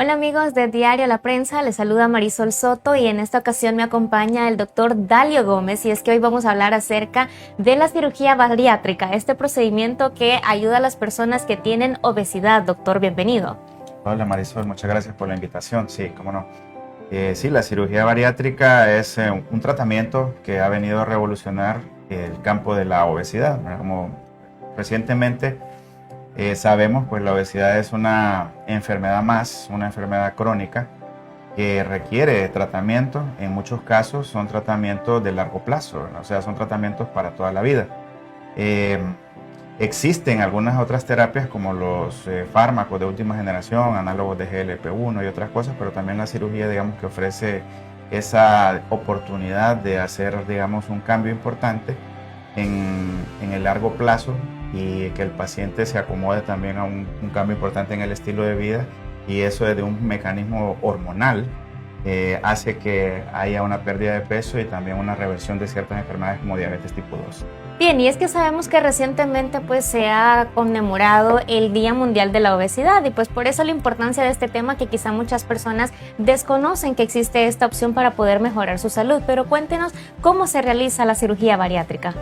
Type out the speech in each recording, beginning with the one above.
Hola amigos de Diario La Prensa, les saluda Marisol Soto y en esta ocasión me acompaña el doctor Dalio Gómez y es que hoy vamos a hablar acerca de la cirugía bariátrica, este procedimiento que ayuda a las personas que tienen obesidad. Doctor, bienvenido. Hola Marisol, muchas gracias por la invitación. Sí, cómo no. Sí, la cirugía bariátrica es un tratamiento que ha venido a revolucionar el campo de la obesidad, ¿verdad? Como recientemente sabemos, pues la obesidad es una enfermedad más, una enfermedad crónica que requiere tratamiento. En muchos casos son tratamientos de largo plazo, ¿verdad? O sea, son tratamientos para toda la vida. Eh, Existen algunas otras terapias como los fármacos de última generación, análogos de GLP-1 y otras cosas, pero también la cirugía, digamos, que ofrece esa oportunidad de hacer, digamos, un cambio importante en el largo plazo y que el paciente se acomode también a un cambio importante en el estilo de vida, y eso desde un mecanismo hormonal hace que haya una pérdida de peso y también una reversión de ciertas enfermedades como diabetes tipo 2. Bien, y es que sabemos que recientemente pues se ha conmemorado el Día Mundial de la Obesidad y pues por eso la importancia de este tema, que quizá muchas personas desconocen que existe esta opción para poder mejorar su salud. Pero cuéntenos cómo se realiza la cirugía bariátrica.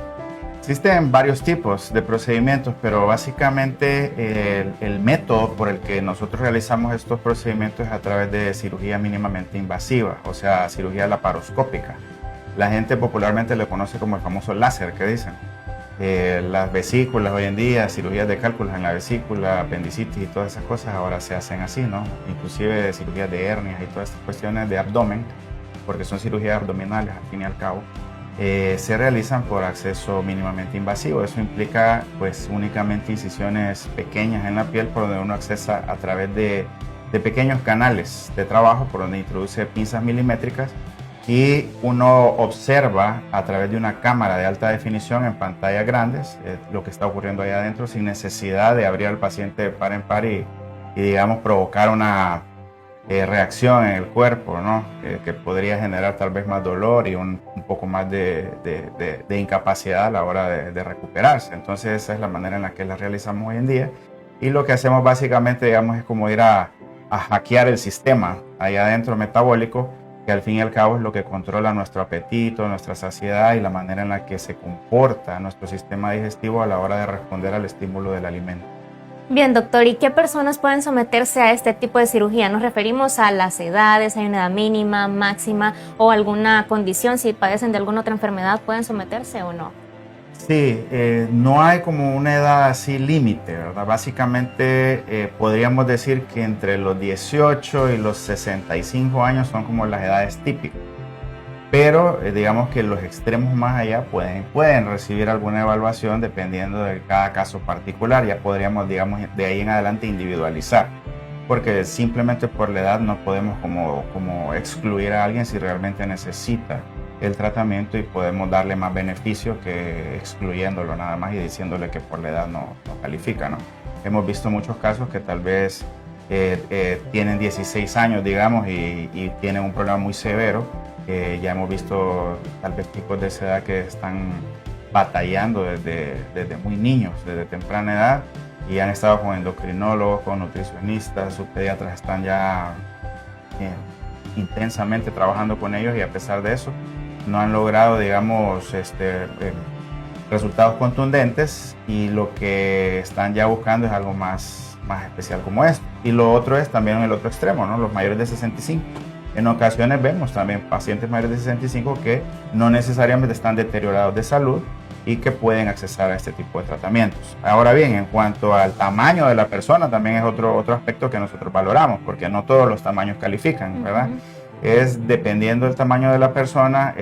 Existen varios tipos de procedimientos, pero básicamente el método por el que nosotros realizamos estos procedimientos es a través de cirugía mínimamente invasiva, o sea, cirugía laparoscópica. La gente popularmente lo conoce como el famoso láser, que dicen. Las vesículas hoy en día, cirugías de cálculos en la vesícula, apendicitis y todas esas cosas ahora se hacen así, ¿no? Inclusive cirugías de hernias y todas estas cuestiones de abdomen, porque son cirugías abdominales al fin y al cabo. Se realizan por acceso mínimamente invasivo. Eso implica pues únicamente incisiones pequeñas en la piel por donde uno accesa a través de pequeños canales de trabajo por donde introduce pinzas milimétricas y uno observa a través de una cámara de alta definición en pantallas grandes lo que está ocurriendo ahí adentro sin necesidad de abrir al paciente de par en par y digamos provocar una reacción en el cuerpo, ¿no? Que podría generar tal vez más dolor y un poco más de incapacidad a la hora de recuperarse. Entonces esa es la manera en la que la realizamos hoy en día, y lo que hacemos básicamente, digamos, es como ir a hackear el sistema ahí adentro metabólico, que al fin y al cabo es lo que controla nuestro apetito, nuestra saciedad y la manera en la que se comporta nuestro sistema digestivo a la hora de responder al estímulo del alimento. Bien, doctor, ¿y qué personas pueden someterse a este tipo de cirugía? ¿Nos referimos a las edades? ¿Hay una edad mínima, máxima o alguna condición? Si padecen de alguna otra enfermedad, ¿pueden someterse o no? Sí, no hay como una edad así límite, ¿verdad? Básicamente podríamos decir que entre los 18 y los 65 años son como las edades típicas. Pero digamos que los extremos más allá pueden recibir alguna evaluación dependiendo de cada caso particular. Ya podríamos, digamos, de ahí en adelante individualizar, porque simplemente por la edad no podemos como excluir a alguien si realmente necesita el tratamiento, y podemos darle más beneficio que excluyéndolo nada más y diciéndole que por la edad no califica, ¿no? Hemos visto muchos casos que tal vez tienen 16 años, digamos, y tienen un problema muy severo. Ya hemos visto tal vez tipos de esa edad que están batallando desde muy niños, desde temprana edad, y han estado con endocrinólogos, con nutricionistas, sus pediatras están ya intensamente trabajando con ellos, y a pesar de eso no han logrado, digamos, resultados contundentes, y lo que están ya buscando es algo más especial como esto. Y lo otro es también en el otro extremo, ¿no? Los mayores de 65. En ocasiones vemos también pacientes mayores de 65 que no necesariamente están deteriorados de salud y que pueden accesar a este tipo de tratamientos. Ahora bien, en cuanto al tamaño de la persona, también es otro aspecto que nosotros valoramos, porque no todos los tamaños califican, ¿verdad? Es dependiendo del tamaño de la persona.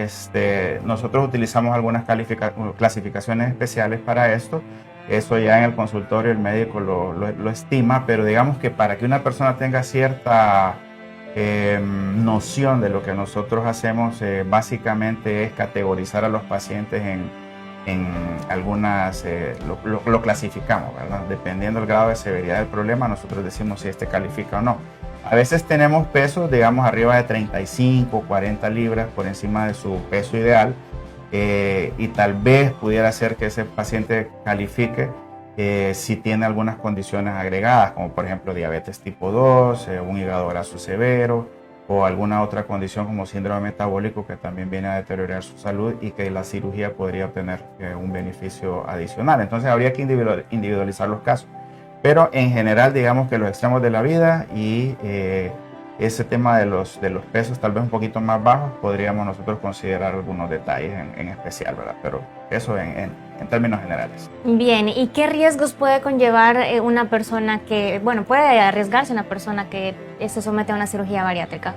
Nosotros utilizamos algunas clasificaciones especiales para esto. Eso ya en el consultorio el médico lo estima, pero digamos que para que una persona tenga cierta noción de lo que nosotros hacemos, básicamente es categorizar a los pacientes en algunas, lo clasificamos, ¿verdad? Dependiendo del grado de severidad del problema, nosotros decimos si califica o no. A veces tenemos pesos, digamos, arriba de 35, 40 libras por encima de su peso ideal, y tal vez pudiera ser que ese paciente califique, si tiene algunas condiciones agregadas, como por ejemplo diabetes tipo 2, un hígado graso severo o alguna otra condición como síndrome metabólico que también viene a deteriorar su salud y que la cirugía podría obtener un beneficio adicional. Entonces habría que individualizar los casos. Pero en general, digamos que los extremos de la vida y ese tema de los pesos tal vez un poquito más bajos, podríamos nosotros considerar algunos detalles en especial, ¿verdad? Pero eso en términos generales. Bien, ¿y qué riesgos puede conllevar una persona que, bueno, puede arriesgarse una persona que se somete a una cirugía bariátrica?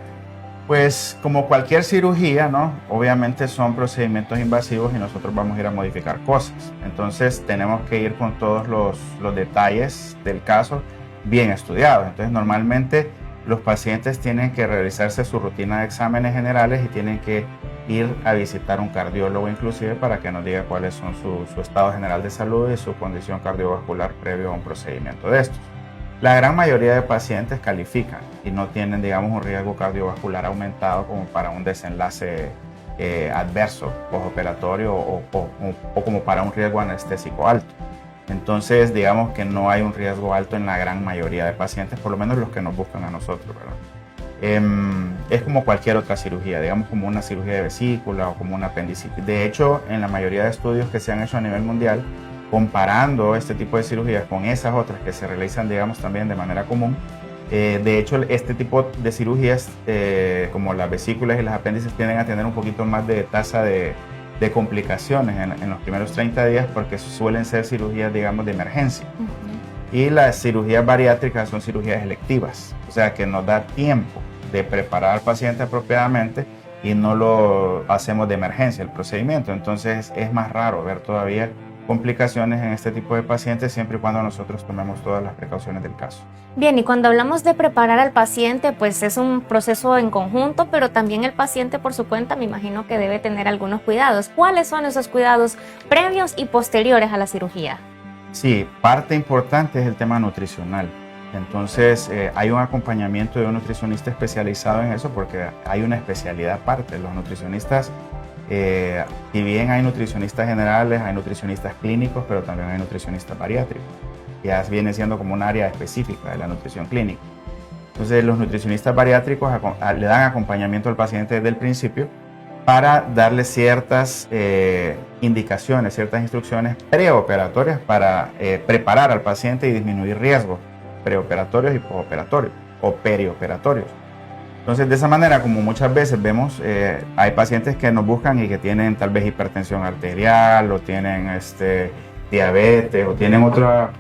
Pues como cualquier cirugía, ¿no? Obviamente son procedimientos invasivos y nosotros vamos a ir a modificar cosas. Entonces tenemos que ir con todos los detalles del caso bien estudiados. Entonces normalmente los pacientes tienen que realizarse su rutina de exámenes generales y tienen que ir a visitar un cardiólogo inclusive para que nos diga cuáles son su estado general de salud y su condición cardiovascular previo a un procedimiento de estos. La gran mayoría de pacientes califican y no tienen, digamos, un riesgo cardiovascular aumentado como para un desenlace adverso postoperatorio o como para un riesgo anestésico alto. Entonces, digamos que no hay un riesgo alto en la gran mayoría de pacientes, por lo menos los que nos buscan a nosotros, ¿verdad? Es como cualquier otra cirugía, digamos como una cirugía de vesícula o como una apendicitis. De hecho, en la mayoría de estudios que se han hecho a nivel mundial, comparando este tipo de cirugías con esas otras que se realizan, digamos, también de manera común, de hecho, este tipo de cirugías, como las vesículas y las apéndices, tienden a tener un poquito más de tasa de complicaciones en los primeros 30 días porque suelen ser cirugías, digamos, de emergencia. Y las cirugías bariátricas son cirugías electivas, o sea que nos da tiempo de preparar al paciente apropiadamente y no lo hacemos de emergencia el procedimiento. Entonces es más raro ver todavía complicaciones en este tipo de pacientes siempre y cuando nosotros tomemos todas las precauciones del caso. Bien, y cuando hablamos de preparar al paciente, pues es un proceso en conjunto, pero también el paciente por su cuenta me imagino que debe tener algunos cuidados. ¿Cuáles son esos cuidados previos y posteriores a la cirugía? Sí, parte importante es el tema nutricional. Entonces hay un acompañamiento de un nutricionista especializado en eso porque hay una especialidad aparte. Los nutricionistas, si bien hay nutricionistas generales, hay nutricionistas clínicos, pero también hay nutricionistas bariátricos. Ya viene siendo como un área específica de la nutrición clínica. Entonces los nutricionistas bariátricos le dan acompañamiento al paciente desde el principio para darle ciertas indicaciones, ciertas instrucciones preoperatorias para preparar al paciente y disminuir riesgos preoperatorios y postoperatorios o perioperatorios. Entonces, de esa manera, como muchas veces vemos, hay pacientes que nos buscan y que tienen tal vez hipertensión arterial o tienen diabetes o tienen otras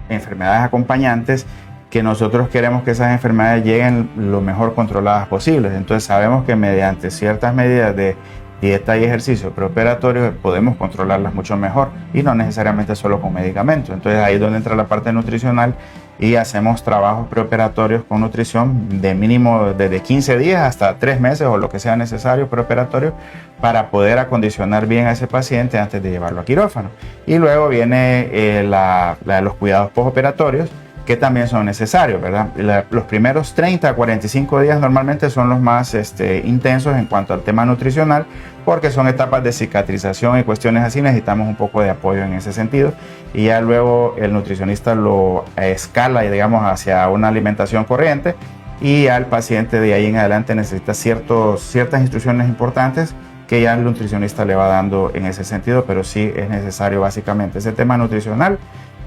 enfermedades acompañantes que nosotros queremos que esas enfermedades lleguen lo mejor controladas posibles. Entonces sabemos que mediante ciertas medidas de dieta y ejercicio preoperatorio podemos controlarlas mucho mejor y no necesariamente solo con medicamentos. Entonces ahí es donde entra la parte nutricional y hacemos trabajos preoperatorios con nutrición de mínimo desde 15 días hasta 3 meses o lo que sea necesario preoperatorio para poder acondicionar bien a ese paciente antes de llevarlo a quirófano. Y luego viene los cuidados postoperatorios que también son necesarios, ¿verdad? Los primeros 30 a 45 días normalmente son los más intensos en cuanto al tema nutricional, porque son etapas de cicatrización y cuestiones así, necesitamos un poco de apoyo en ese sentido, y ya luego el nutricionista lo escala, digamos, hacia una alimentación corriente, y al paciente de ahí en adelante necesita ciertas instrucciones importantes que ya el nutricionista le va dando en ese sentido, pero sí es necesario básicamente ese tema nutricional,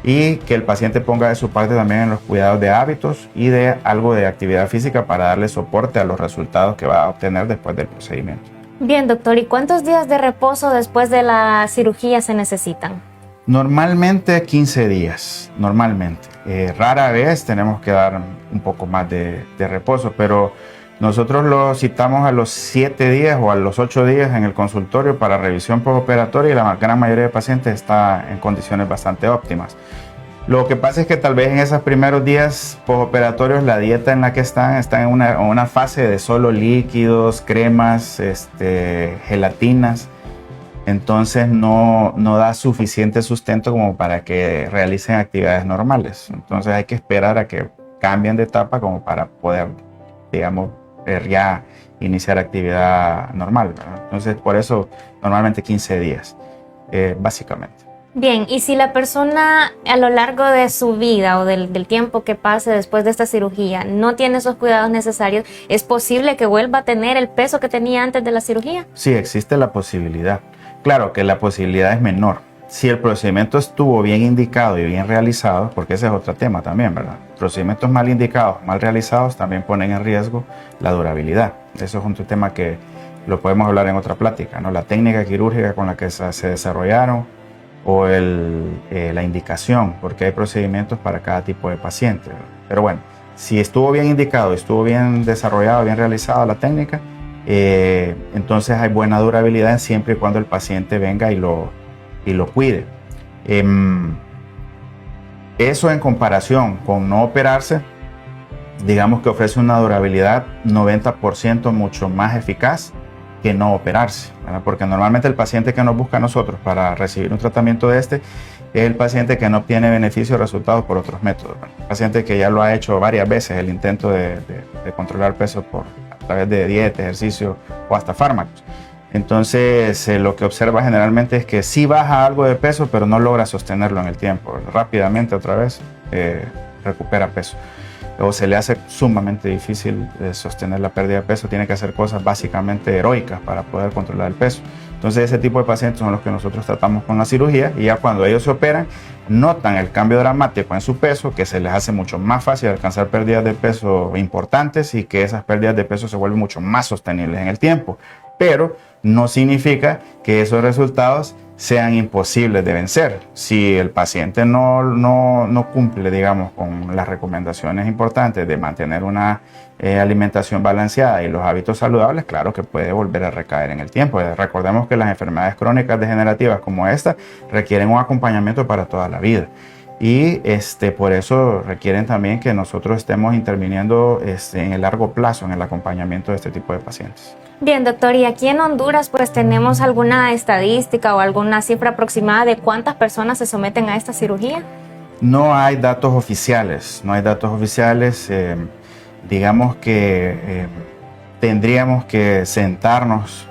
y que el paciente ponga de su parte también en los cuidados de hábitos y de algo de actividad física para darle soporte a los resultados que va a obtener después del procedimiento. Bien, doctor, ¿y cuántos días de reposo después de la cirugía se necesitan? Normalmente 15 días, normalmente. Rara vez tenemos que dar un poco más de reposo, pero nosotros lo citamos a los 7 días o a los 8 días en el consultorio para revisión postoperatoria y la gran mayoría de pacientes está en condiciones bastante óptimas. Lo que pasa es que tal vez en esos primeros días postoperatorios la dieta en la que están en una fase de solo líquidos, cremas, gelatinas. Entonces no da suficiente sustento como para que realicen actividades normales. Entonces hay que esperar a que cambien de etapa como para poder, digamos, ya iniciar actividad normal, ¿verdad? Entonces por eso normalmente 15 días, básicamente. Bien, y si la persona a lo largo de su vida o del tiempo que pase después de esta cirugía no tiene esos cuidados necesarios, ¿es posible que vuelva a tener el peso que tenía antes de la cirugía? Sí, existe la posibilidad. Claro que la posibilidad es menor. Si el procedimiento estuvo bien indicado y bien realizado, porque ese es otro tema también, ¿verdad? Procedimientos mal indicados, mal realizados, también ponen en riesgo la durabilidad. Eso es un tema que lo podemos hablar en otra plática, ¿no? La técnica quirúrgica con la que se desarrollaron o la indicación, porque hay procedimientos para cada tipo de paciente, ¿verdad? Pero bueno, si estuvo bien indicado, estuvo bien desarrollado, bien realizada la técnica, entonces hay buena durabilidad siempre y cuando el paciente venga y lo cuide. Eso en comparación con no operarse, digamos que ofrece una durabilidad 90% mucho más eficaz que no operarse, ¿verdad? Porque normalmente el paciente que nos busca a nosotros para recibir un tratamiento de este es el paciente que no obtiene beneficios o resultados por otros métodos, ¿verdad? El paciente que ya lo ha hecho varias veces el intento de controlar peso a través de dieta, ejercicio o hasta fármacos. Entonces lo que observa generalmente es que sí baja algo de peso, pero no logra sostenerlo en el tiempo, ¿verdad? Rápidamente otra vez recupera peso. O se le hace sumamente difícil sostener la pérdida de peso, tiene que hacer cosas básicamente heroicas para poder controlar el peso. Entonces ese tipo de pacientes son los que nosotros tratamos con la cirugía, y ya cuando ellos se operan notan el cambio dramático en su peso, que se les hace mucho más fácil alcanzar pérdidas de peso importantes y que esas pérdidas de peso se vuelven mucho más sostenibles en el tiempo. Pero no significa que esos resultados sean imposibles de vencer. Si el paciente no cumple, digamos, con las recomendaciones importantes de mantener una alimentación balanceada y los hábitos saludables, claro que puede volver a recaer en el tiempo. Recordemos que las enfermedades crónicas degenerativas como esta requieren un acompañamiento para toda la vida. Y por eso requieren también que nosotros estemos interviniendo en el largo plazo en el acompañamiento de este tipo de pacientes. Bien, doctor, y aquí en Honduras pues tenemos alguna estadística o alguna cifra aproximada de cuántas personas se someten a esta cirugía. No hay datos oficiales, digamos que tendríamos que sentarnos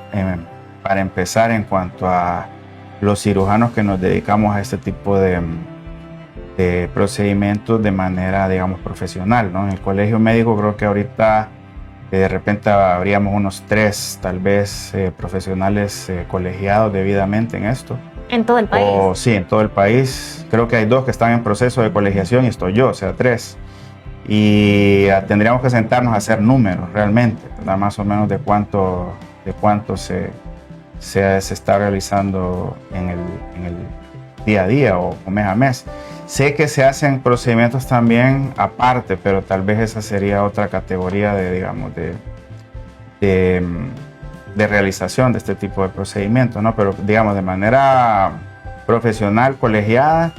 para empezar en cuanto a los cirujanos que nos dedicamos a este tipo de procedimientos de manera, digamos, profesional, ¿no? En el colegio médico creo que ahorita de repente habríamos unos 3 tal vez profesionales colegiados debidamente en esto. ¿En todo el país? Sí, en todo el país. Creo que hay 2 que están en proceso de colegiación y estoy yo, o sea, 3. Y tendríamos que sentarnos a hacer números realmente, ¿verdad? Más o menos de cuánto se está realizando en el día a día o mes a mes. Sé que se hacen procedimientos también aparte, pero tal vez esa sería otra categoría de realización de este tipo de procedimientos, ¿no? Pero digamos de manera profesional, colegiada,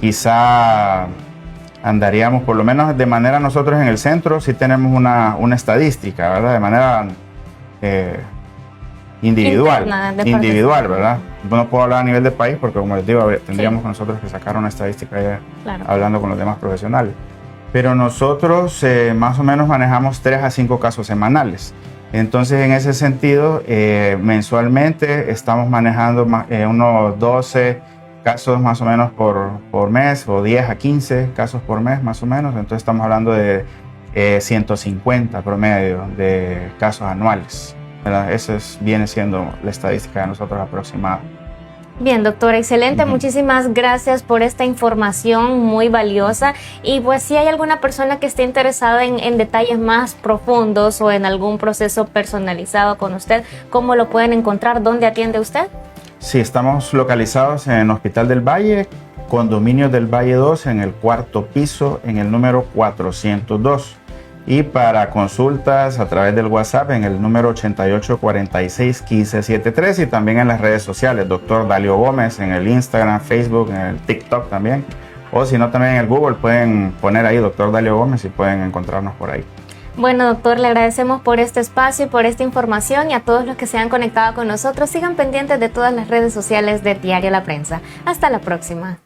quizá andaríamos, por lo menos de manera nosotros en el centro, sí tenemos una estadística, ¿verdad? De manera individual, ¿verdad? No puedo hablar a nivel de país porque, como les digo, tendríamos nosotros que sacar una estadística ya hablando con los demás profesionales. Pero nosotros más o menos manejamos 3 a 5 casos semanales. Entonces, en ese sentido, mensualmente estamos manejando unos 12 casos más o menos por mes, o 10 a 15 casos por mes más o menos. Entonces estamos hablando de 150 promedio de casos anuales. Esa viene siendo la estadística de nosotros aproximada. Bien, doctor, excelente. Muchísimas gracias por esta información muy valiosa. Y pues si hay alguna persona que esté interesada en detalles más profundos o en algún proceso personalizado con usted, ¿cómo lo pueden encontrar? ¿Dónde atiende usted? Sí, estamos localizados en Hospital del Valle, Condominio del Valle 2, en el 4º piso, en el número 402. Y para consultas a través del WhatsApp en el número 88461573 y también en las redes sociales, Dr. Dalio Gómez, en el Instagram, Facebook, en el TikTok también. O si no, también en el Google pueden poner ahí Dr. Dalio Gómez y pueden encontrarnos por ahí. Bueno, doctor, le agradecemos por este espacio y por esta información, y a todos los que se han conectado con nosotros, sigan pendientes de todas las redes sociales de Diario La Prensa. Hasta la próxima.